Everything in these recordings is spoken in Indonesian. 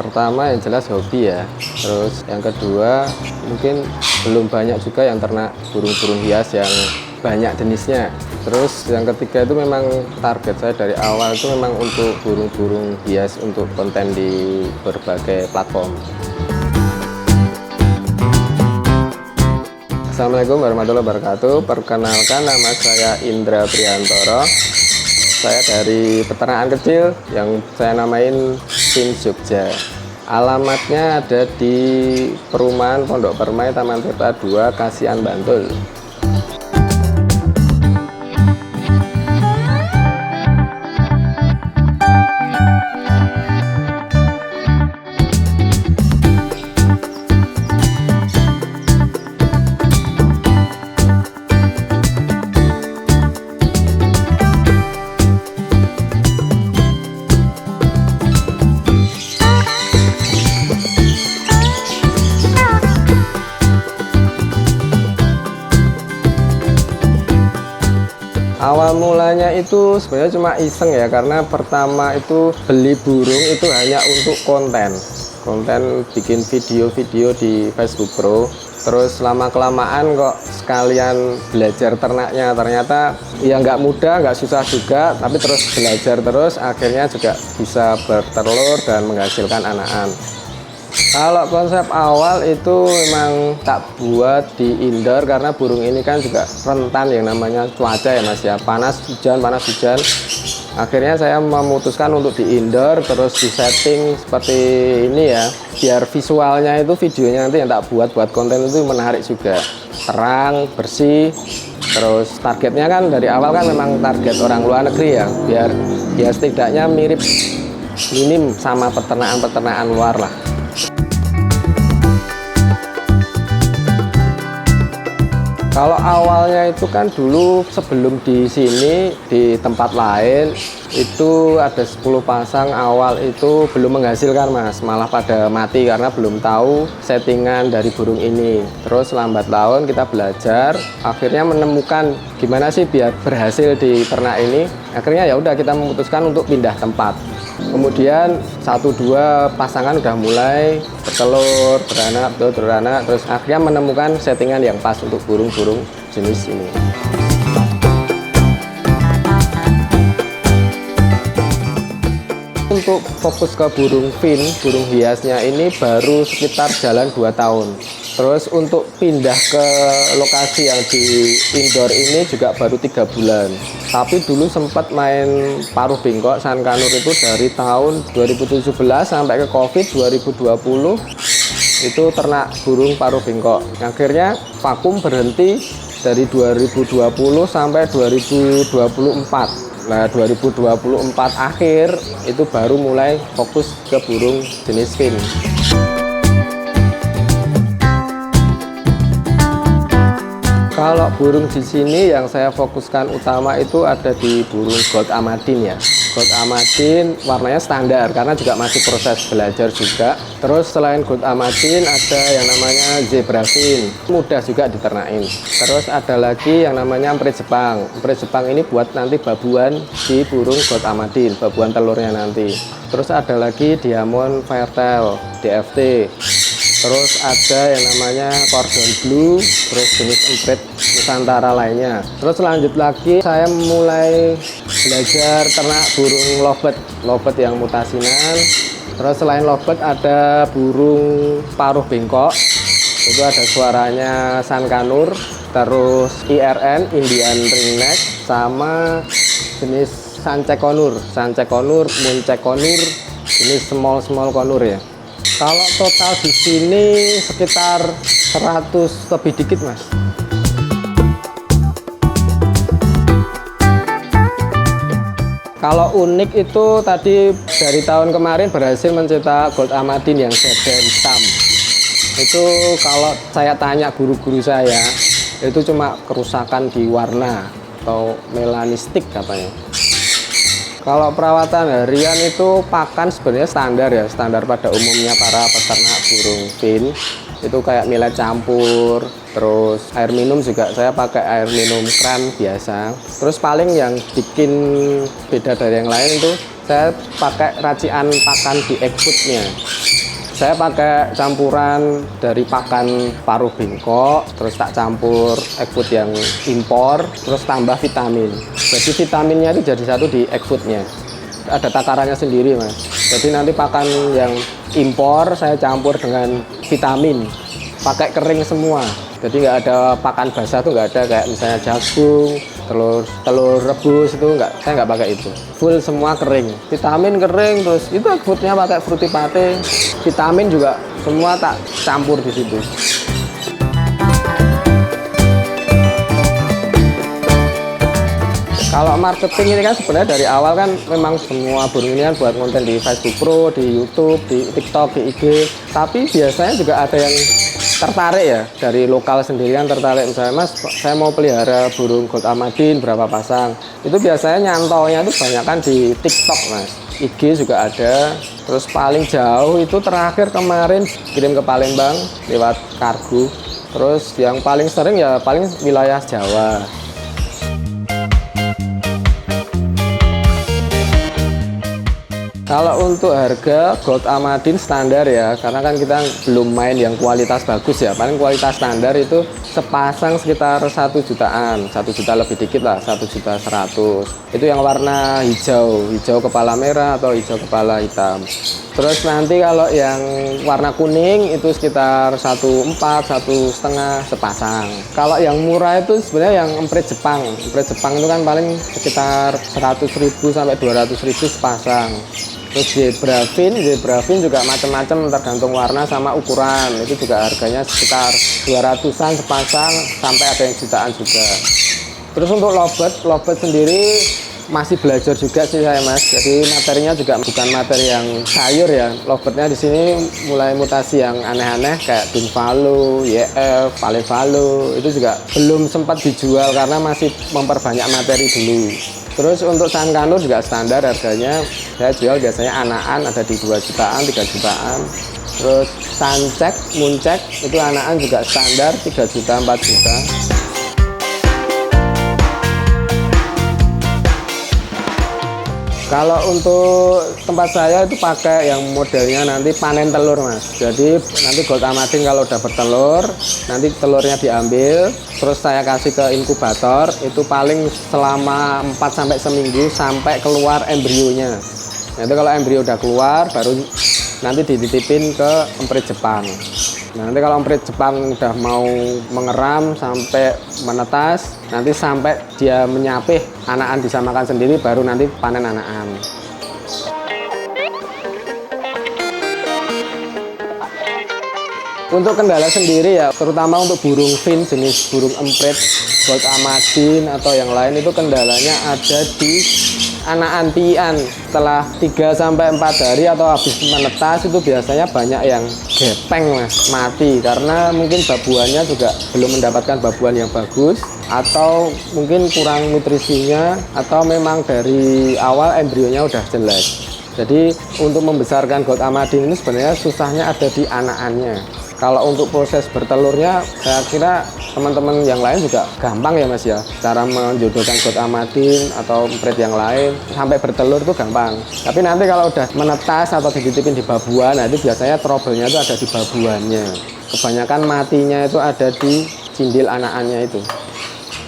Pertama yang jelas hobi ya. Terus yang kedua mungkin belum banyak juga yang ternak burung-burung hias yang banyak jenisnya. Terus yang ketiga itu memang target saya dari awal itu memang untuk burung-burung hias untuk konten di berbagai platform. Assalamualaikum warahmatullahi wabarakatuh. Perkenalkan, nama saya Indra Priantoro. Saya dari peternakan kecil yang saya namain Tim Jogja. Alamatnya ada di perumahan Pondok Permai, Taman Tirta 2, Kasihan, Bantul. Awal mulanya itu sebenarnya cuma iseng ya, karena pertama itu beli burung itu hanya untuk konten bikin video-video di Facebook Pro. Terus lama-kelamaan kok sekalian belajar ternaknya, ternyata ya nggak mudah, nggak susah juga, tapi terus belajar terus akhirnya juga bisa bertelur dan menghasilkan anakan. Kalau konsep awal itu memang tak buat di indoor karena burung ini kan juga rentan yang namanya cuaca ya Mas ya, panas hujan. Akhirnya saya memutuskan untuk di indoor, terus di setting seperti ini ya, biar visualnya itu, videonya nanti yang tak buat konten itu menarik juga, terang, bersih. Terus targetnya kan dari awal kan memang target orang luar negeri ya, biar ya setidaknya mirip minim sama peternakan luar lah. Kalau awalnya itu kan dulu sebelum di sini di tempat lain itu ada 10 pasang, awal itu belum menghasilkan Mas, malah pada mati karena belum tahu settingan dari burung ini. Terus lambat laun kita belajar, akhirnya menemukan gimana sih biar berhasil di ternak ini. Akhirnya ya udah kita memutuskan untuk pindah tempat. Kemudian 1-2 pasangan udah mulai bertelur, beranak, terus akhirnya menemukan settingan yang pas untuk burung-burung jenis ini. Untuk fokus ke burung fin, burung hiasnya ini baru sekitar jalan 2 tahun. Terus untuk pindah ke lokasi yang di indoor ini juga baru 3 bulan. Tapi dulu sempat main paruh bengkok Sankanur itu dari tahun 2017 sampai ke Covid 2020. Itu ternak burung paruh bengkok. Akhirnya vakum berhenti dari 2020 sampai 2024. Nah, 2024 akhir itu baru mulai fokus ke burung jenis fin. Kalau burung di sini yang saya fokuskan utama itu ada di burung Gold Amadin ya. Gold Amadin warnanya standar karena juga masih proses belajar juga. Terus selain Gold Amadin ada yang namanya Zebra Fin, mudah juga diternakin. Terus ada lagi yang namanya Emprit Jepang. Emprit Jepang ini buat nanti babuan di burung Gold Amadin, babuan telurnya nanti. Terus ada lagi Diamond Firetail, DFT. Terus ada yang namanya Cordon Blue, terus jenis emprit Nusantara lainnya. Terus lanjut lagi saya mulai belajar ternak burung lovebird yang mutasinan. Terus selain lovebird ada burung paruh bengkok, itu ada suaranya Sankanur. Terus IRN, Indian Ringneck, sama jenis Sancekonur, Muncekonur, jenis small konur ya. Kalau total di sini sekitar 100 lebih dikit Mas. Kalau unik itu tadi dari tahun kemarin berhasil mencetak Gold Amadin yang dada hitam. Itu kalau saya tanya guru-guru saya, itu cuma kerusakan di warna atau melanistik katanya. Kalau perawatan harian itu pakan sebenarnya standar ya, standar pada umumnya para peternak burung fin. Itu kayak millet campur, terus air minum juga saya pakai air minum kran biasa. Terus paling yang bikin beda dari yang lain itu saya pakai racian pakan di egg foodnya. Saya pakai campuran dari pakan paruh bengkok, terus tak campur egg food yang impor, terus tambah vitamin. Jadi vitaminnya itu jadi satu di egg foodnya. Ada takarannya sendiri, Mas. Jadi nanti pakan yang impor saya campur dengan vitamin, pakai kering semua. Jadi nggak ada pakan basah tuh, nggak ada kayak misalnya jagung, telur rebus itu nggak, saya nggak pakai itu. Full semua kering, vitamin kering, terus itu foodnya pakai fruity pate, vitamin juga semua tak campur di situ. Kalau marketing ini kan sebenarnya dari awal kan memang semua burung ini kan buat konten di Facebook Pro, di YouTube, di TikTok, di IG. Tapi biasanya juga ada yang tertarik ya, dari lokal sendiri kan tertarik. Misalnya, Mas, saya mau pelihara burung Gold Amadin berapa pasang. Itu biasanya nyantolnya itu banyak kan di TikTok, Mas. IG juga ada. Terus paling jauh itu terakhir kemarin kirim ke Palembang lewat kargo. Terus yang paling sering ya paling wilayah Jawa. Kalau untuk harga Gold Amadin standar ya, karena kan kita belum main yang kualitas bagus ya, paling kualitas standar itu sepasang sekitar 1 jutaan, 1 juta lebih dikit lah, 1.100.000. Itu yang warna hijau, hijau kepala merah atau hijau kepala hitam. Terus nanti kalau yang warna kuning itu sekitar 1,4, 1,5 sepasang. Kalau yang murah itu sebenarnya yang emprit Jepang. Emprit Jepang itu kan paling sekitar 100.000 sampai 200.000 sepasang. Terus zebra fin juga macam-macam tergantung warna sama ukuran. Itu juga harganya sekitar 200-an sepasang sampai ada yang jutaan juga. Terus untuk lovebird sendiri masih belajar juga sih saya, Mas. Jadi materinya juga bukan materi yang sayur ya. Lovebirdnya di sini mulai mutasi yang aneh-aneh kayak Dunvalo, YF, Palevalo. Itu juga belum sempat dijual karena masih memperbanyak materi dulu. Terus untuk Sankanur juga standar harganya, saya jual biasanya anakan ada di 2 jutaan, 3 jutaan. Terus Sancek, Muncek itu anakan juga standar 3 juta, 4 juta. Kalau untuk tempat saya itu pakai yang modelnya nanti panen telur, Mas. Jadi nanti Gold Amadin kalau udah bertelur, nanti telurnya diambil, terus saya kasih ke inkubator, itu paling selama 4 sampai seminggu sampai keluar embrionya. Nanti kalau embrio udah keluar, baru nanti dititipin ke emprit Jepang. Nanti kalau emprit Jepang udah mau mengeram sampai menetas, nanti sampai dia menyapih, anakan bisa makan sendiri, baru nanti panen anakan. Untuk kendala sendiri ya, terutama untuk burung fin jenis burung emprit, Gold Amadin atau yang lain, itu kendalanya ada di anakan pian. Setelah 3 sampai 4 hari atau habis menetas itu biasanya banyak yang gepeng, Mas, mati karena mungkin babuannya juga belum mendapatkan babuan yang bagus, atau mungkin kurang nutrisinya, atau memang dari awal embrionya udah jelek. Jadi untuk membesarkan Gold Amadin ini sebenarnya susahnya ada di anakannya. Kalau untuk proses bertelurnya, saya kira teman-teman yang lain juga gampang ya, Mas ya. Cara menjodohkan Gold Amadin atau emprit yang lain sampai bertelur itu gampang. Tapi nanti kalau udah menetas atau dititipin di babuan, nah itu biasanya trouble-nya itu ada di babuannya. Kebanyakan matinya itu ada di cindil anakannya itu.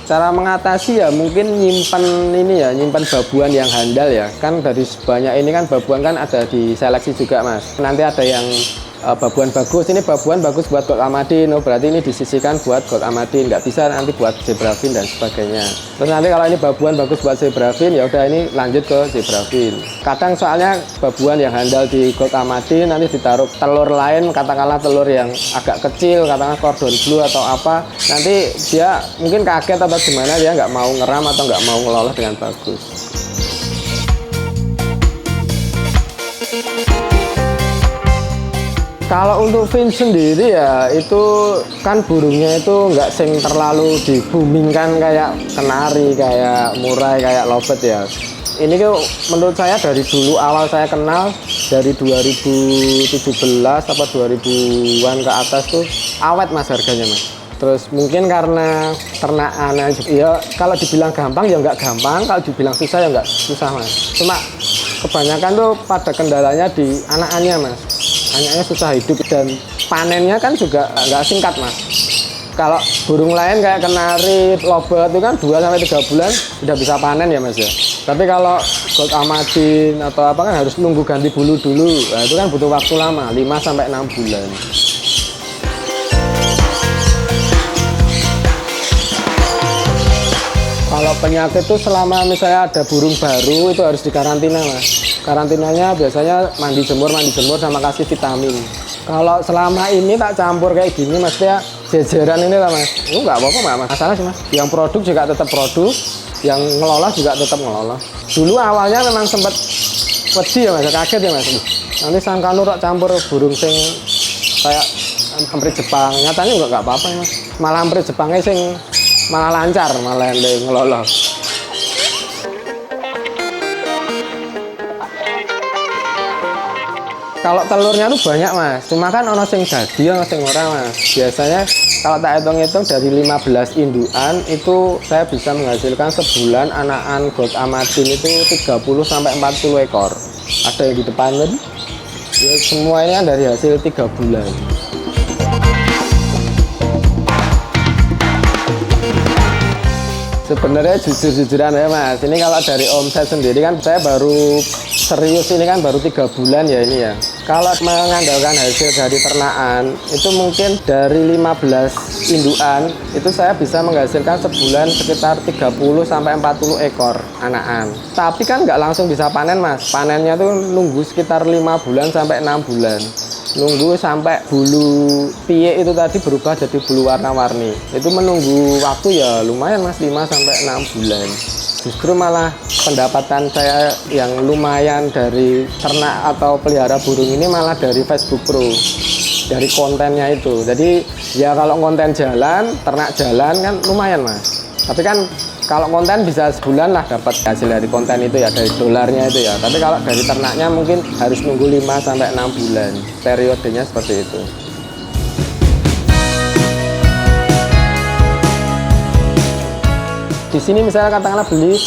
Cara mengatasi ya mungkin nyimpan babuan yang handal ya. Kan dari sebanyak ini kan babuan kan ada diseleksi juga, Mas. Nanti ada yang babuan bagus, ini babuan bagus buat Gold Amadin, oh berarti ini disisihkan buat Gold Amadin, nggak bisa nanti buat zebra fin dan sebagainya. Terus nanti kalau ini babuan bagus buat zebra fin, ya udah ini lanjut ke zebra fin. Kadang soalnya babuan yang handal di Gold Amadin nanti ditaruh telur lain, katakanlah telur yang agak kecil, katakanlah cordon bleu atau apa, nanti dia mungkin kaget atau gimana, dia nggak mau ngeram atau nggak mau ngelola dengan bagus. Kalau untuk fin sendiri ya itu kan burungnya itu nggak sing terlalu dibumingkan kayak kenari, kayak murai, kayak lovebird ya. Ini tuh menurut saya dari dulu awal saya kenal dari 2017 atau 2000-an ke atas tuh awet, Mas, harganya, Mas. Terus mungkin karena ternakan ya, kalau dibilang gampang ya nggak gampang, kalau dibilang susah ya nggak susah, Mas. Cuma kebanyakan tuh pada kendalanya di anak-anaknya mas. Anaknya susah hidup dan panennya kan juga nggak singkat mas. Kalau burung lain kayak kenari, lobet itu kan 2-3 bulan udah bisa panen ya mas ya. Tapi kalau gold amadin atau apa kan harus nunggu ganti bulu dulu. Nah, itu kan butuh waktu lama, 5-6 bulan. Kalau penyakit itu selama misalnya ada burung baru itu harus dikarantina mas. Karantinanya biasanya mandi jemur sama kasih vitamin. Kalau selama ini tak campur kayak gini maksudnya jejeran ini lah mas. Itu nggak apa-apa nggak masalah sih mas. Yang produk juga tetap produk, yang ngelola juga tetap ngelola. Dulu awalnya memang sempat wedi ya mas, kaget ya mas. Nanti sangka nurok campur burung sing kayak emprit Jepang. Nyatanya juga nggak apa-apa ya mas. Malah emprit Jepangnya sing malah lancar, malah yang ngelola. Kalau telurnya tuh banyak mas, cuma kan ono sing jadi, ono sing ora mas. Biasanya kalau tak hitung-hitung dari 15 indukan itu saya bisa menghasilkan sebulan anakan gold amadin itu 30-40 ekor. Ada yang di depan tadi, ya, semua ini kan dari hasil 3 bulan. Sebenarnya jujur-jujuran ya mas, ini kalau dari omset sendiri kan saya baru serius ini kan baru 3 bulan ya ini ya. Kalau mengandalkan hasil dari ternakan itu mungkin dari 15 indukan itu saya bisa menghasilkan sebulan sekitar 30-40 ekor anakan. Tapi kan nggak langsung bisa panen mas, panennya tuh nunggu sekitar 5 bulan sampai 6 bulan. Nunggu sampai bulu pie itu tadi berubah jadi bulu warna-warni. Itu menunggu waktu ya lumayan mas, 5-6 bulan. Justru malah pendapatan saya yang lumayan dari ternak atau pelihara burung ini malah dari Facebook Pro, dari kontennya itu. Jadi ya kalau konten jalan, ternak jalan kan lumayan mas. Tapi kan kalau konten bisa sebulan lah dapat hasil dari konten itu ya, dari dolarnya itu ya. Tapi kalau dari ternaknya mungkin harus nunggu 5-6 bulan. Periodenya seperti itu. Di sini misalnya katakanlah beli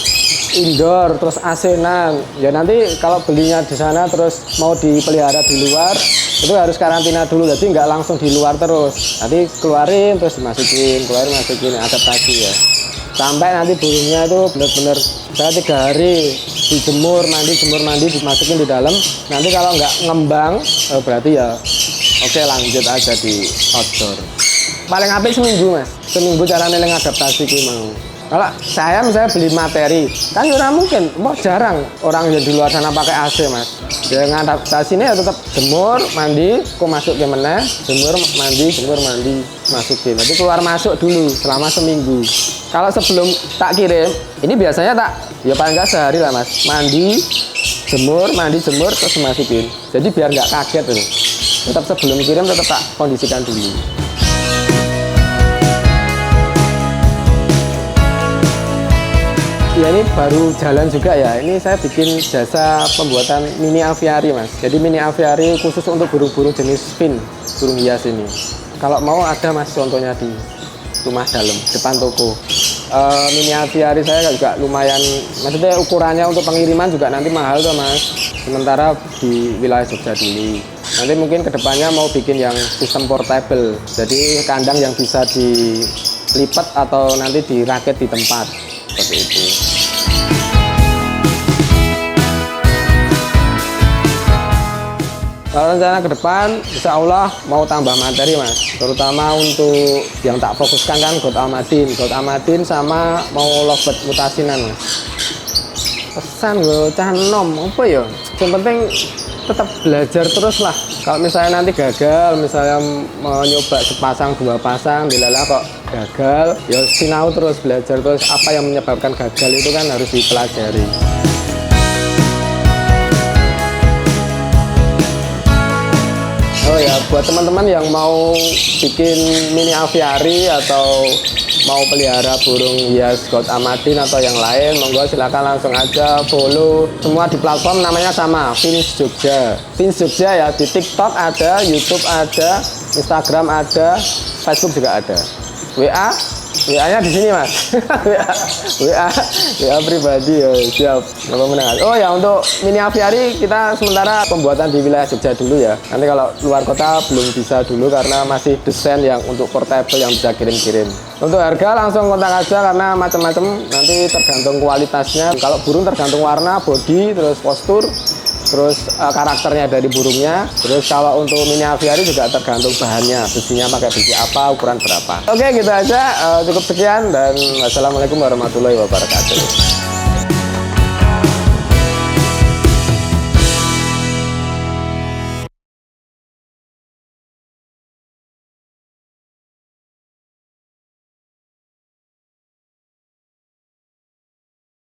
indoor terus asenan. Ya nanti kalau belinya di sana terus mau dipelihara di luar itu harus karantina dulu. Jadi nggak langsung di luar terus. Nanti keluarin terus dimasukin, keluarin masukin, adaptasi ya. Sampai nanti burungnya itu benar-benar saya 3 hari dijemur mandi dimasukin di dalam. Nanti kalau nggak ngembang berarti ya oke lanjut aja di outdoor. Paling apik seminggu mas, seminggu cara nilai adaptasi ki mau. Kalau saya misalnya beli materi kan ya mungkin mau jarang orang yang di luar sana pakai AC mas. Dengan adaptasi ini ya tetap jemur mandi kok masuk ke mana, jemur mandi masukin. Nanti keluar masuk dulu selama seminggu. Kalau sebelum tak kirim ini biasanya tak ya paling nggak sehari lah mas, mandi jemur terus masukin. Jadi biar nggak kaget tuh. Tetap sebelum kirim tetap tak kondisikan dulu. Ya ini baru jalan juga ya. Ini saya bikin jasa pembuatan mini aviary mas. Jadi mini aviary khusus untuk burung-burung jenis fin, burung hias ini. Kalau mau ada mas contohnya di rumah dalam depan toko. Mini aviary saya juga lumayan, maksudnya ukurannya untuk pengiriman juga nanti mahal tuh mas. Sementara di wilayah Jogja dulu. Nanti mungkin kedepannya mau bikin yang sistem portable. Jadi kandang yang bisa dilipat atau nanti dirakit di tempat. Seperti itu. Kalau rencana ke depan, insya Allah mau tambah materi mas, terutama untuk yang tak fokuskan kan gold amadin sama mau lovebird mutasinan mas. Pesan gue canom apa ya? Yang penting tetap belajar terus lah. Kalau misalnya nanti gagal, misalnya mau nyoba sepasang 2 pasang, dilala kok gagal, ya sinau terus, belajar terus. Apa yang menyebabkan gagal itu kan harus dipelajari. Oh ya, buat teman-teman yang mau bikin mini aviary atau mau pelihara burung hias gold amadin atau yang lain, monggo silakan langsung aja follow. Semua di platform namanya sama, Fins Jogja. Fins Jogja ya, di TikTok ada, YouTube ada, Instagram ada, Facebook juga ada. WA WA-nya di sini mas. WA pribadi ya, siap. Bapak menang. Oh ya, untuk mini aviary kita sementara pembuatan di wilayah Jogja dulu ya. Nanti kalau luar kota belum bisa dulu karena masih desain yang untuk portable yang bisa kirim-kirim. Untuk harga langsung kontak aja karena macam-macam. Nanti tergantung kualitasnya. Kalau burung tergantung warna, body, terus postur, terus karakternya dari burungnya. Terus kalau untuk mini aviary juga tergantung bahannya, besinya pakai besi apa, ukuran berapa. Oke, gitu aja. Cukup sekian dan wassalamualaikum warahmatullahi wabarakatuh.